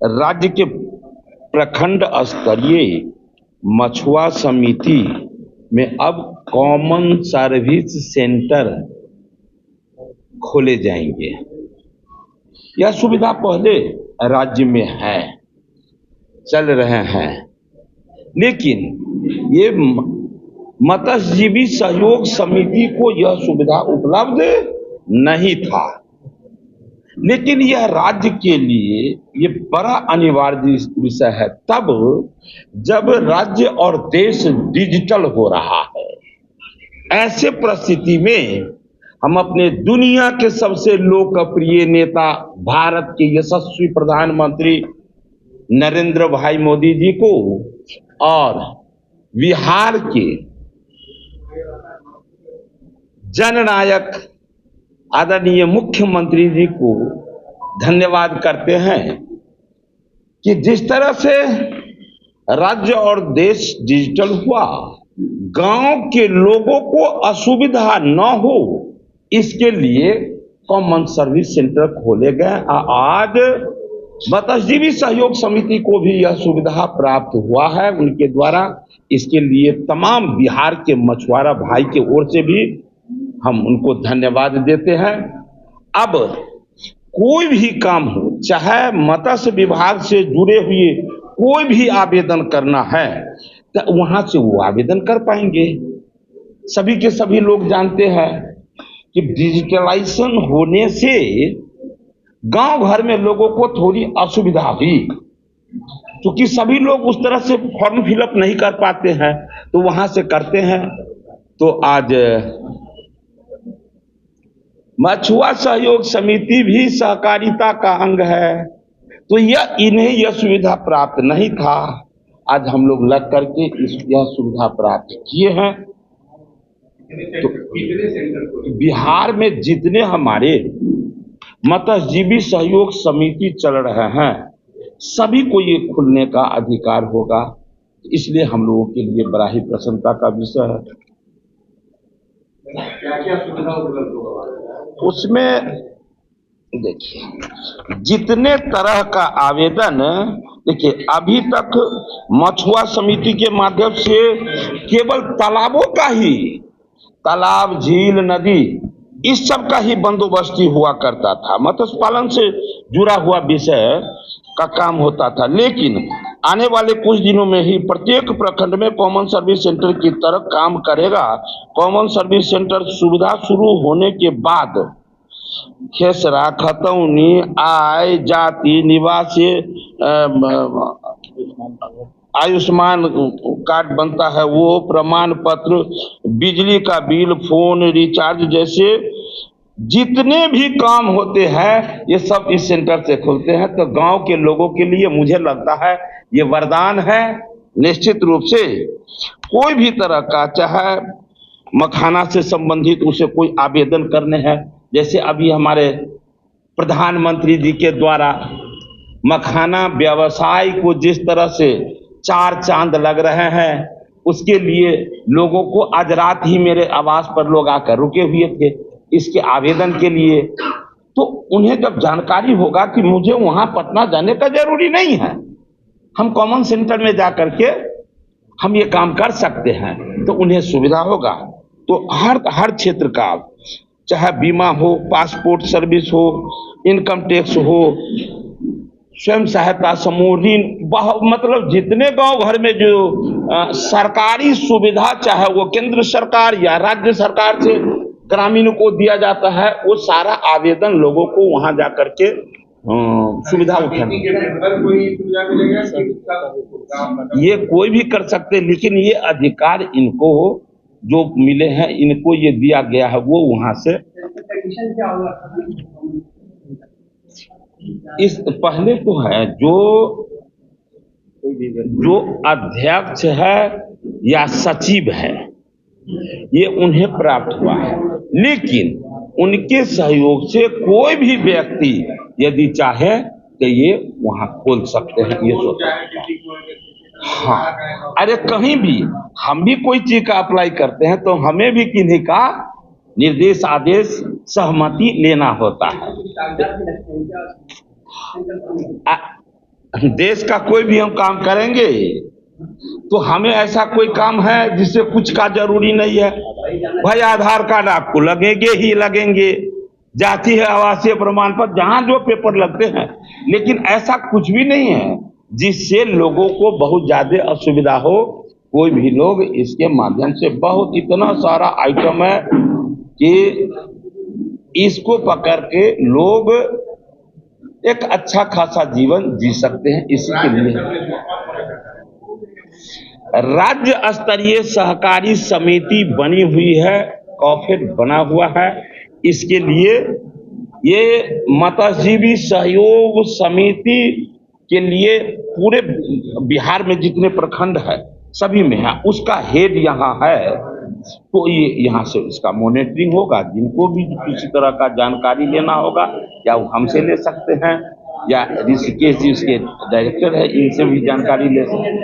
राज्य के प्रखंड स्तरीय मछुआ समिति में अब कॉमन सर्विस सेंटर खोले जाएंगे। यह सुविधा पहले राज्य में है, चल रहे हैं, लेकिन ये मत्स्यजीवी सहयोग समिति को यह सुविधा उपलब्ध नहीं था। लेकिन यह राज्य के लिए ये बड़ा अनिवार्य विषय है तब जब राज्य और देश डिजिटल हो रहा है। ऐसे परिस्थिति में हम अपने दुनिया के सबसे लोकप्रिय नेता, भारत के यशस्वी प्रधानमंत्री नरेंद्र भाई मोदी जी को और बिहार के जननायक आदरणीय मुख्यमंत्री जी को धन्यवाद करते हैं कि जिस तरह से राज्य और देश डिजिटल हुआ, गांव के लोगों को असुविधा न हो इसके लिए कॉमन सर्विस सेंटर खोले गए। आज मत्स्यजीवी सहयोग समिति को भी यह सुविधा प्राप्त हुआ है उनके द्वारा। इसके लिए तमाम बिहार के मछुआरा भाई की ओर से भी हम उनको धन्यवाद देते हैं। अब कोई भी काम हो, चाहे मत्स्य विभाग से जुड़े हुए कोई भी आवेदन करना है तो वहां से वो आवेदन कर पाएंगे। सभी के सभी लोग जानते हैं कि डिजिटलाइजेशन होने से गांव घर में लोगों को थोड़ी असुविधा हुई, क्योंकि सभी लोग उस तरह से फॉर्म फिलअप नहीं कर पाते हैं तो वहां से करते हैं। तो आज मछुआ सहयोग समिति भी सहकारिता का अंग है, तो इन्हें यह सुविधा प्राप्त नहीं था। आज हम लोग लग करके यह सुविधा प्राप्त किए हैं। तो बिहार में जितने हमारे मत्स्यजीवी सहयोग समिति चल रहे हैं सभी को ये खुलने का अधिकार होगा, इसलिए हम लोगों के लिए बड़ा ही प्रसन्नता का विषय है। क्या सुविधा उपलब्ध होगा उसमें? देखिए, जितने तरह का आवेदन, देखिए अभी तक मछुआ समिति के माध्यम से केवल तालाबों का ही, तालाब, झील, नदी, इस सब का ही बंदोबस्ती हुआ करता था, मत्स्य पालन से जुड़ा हुआ विषय का काम होता था। लेकिन आने वाले कुछ दिनों में ही प्रत्येक प्रखंड में कॉमन सर्विस सेंटर की तरह काम करेगा। कॉमन सर्विस सेंटर सुविधा शुरू होने के बाद खेसरा, खतौनी, आय, जाति, निवासी, आयुष्मान कार्ड बनता है, वो प्रमाण पत्र, बिजली का बिल, फोन रिचार्ज जैसे जितने भी काम होते हैं ये सब इस सेंटर से खुलते हैं। तो गांव के लोगों के लिए मुझे लगता है ये वरदान है। निश्चित रूप से कोई भी तरह का, चाहे मखाना से संबंधित उसे कोई आवेदन करने हैं, जैसे अभी हमारे प्रधानमंत्री जी के द्वारा मखाना व्यवसाय को जिस तरह से 4 चांद लग रहे हैं, उसके लिए लोगों को आज रात ही मेरे आवास पर लोग आकर रुके हुए थे इसके आवेदन के लिए। तो उन्हें जब जानकारी होगा कि मुझे वहां पटना जाने का जरूरी नहीं है, हम कॉमन सेंटर में जाकर के हम ये काम कर सकते हैं, तो उन्हें सुविधा होगा। तो हर क्षेत्र का, चाहे बीमा हो, पासपोर्ट सर्विस हो, इनकम टैक्स हो, स्वयं सहायता समूह, ऋण, मतलब जितने गांव घर में जो सरकारी सुविधा, चाहे वो केंद्र सरकार या राज्य सरकार से ग्रामीणों को दिया जाता है, वो सारा आवेदन लोगों को वहां जाकर के सुविधा उठाने, ये कोई भी कर सकते, लेकिन ये अधिकार इनको जो मिले हैं, इनको ये दिया गया है, वो वहां से इस पहले तो है जो अध्यक्ष है या सचिव है, ये उन्हें प्राप्त हुआ है। लेकिन उनके सहयोग से कोई भी व्यक्ति यदि चाहे तो ये वहां खोल सकते हैं। ये सोचा, हाँ, अरे कहीं भी हम भी कोई चीज का अप्लाई करते हैं तो हमें भी किन्हीं का निर्देश, आदेश, सहमति लेना होता है। देश का कोई भी हम काम करेंगे तो हमें ऐसा कोई काम है जिससे कुछ का जरूरी नहीं है। भाई आधार कार्ड आपको लगेंगे ही लगेंगे, जाति है आवासीय प्रमाण पत्र, जहां जो पेपर लगते हैं, लेकिन ऐसा कुछ भी नहीं है जिससे लोगों को बहुत ज्यादा असुविधा हो। कोई भी लोग इसके माध्यम से बहुत इतना सारा आइटम है कि इसको पकड़ के लोग एक अच्छा खासा जीवन जी सकते हैं। इसी के लिए राज्य स्तरीय सहकारी समिति बनी हुई है, कॉफेड बना हुआ है। इसके लिए ये मत्स्यजीवी सहयोग समिति के लिए पूरे बिहार में जितने प्रखंड है सभी में है, उसका हेड यहाँ है। तो ये यहाँ से इसका मॉनिटरिंग होगा। जिनको भी किसी तरह का जानकारी लेना होगा या वो हमसे ले सकते हैं या ऋषिकेश जी उसके डायरेक्टर है, इनसे भी जानकारी ले सकते हैं।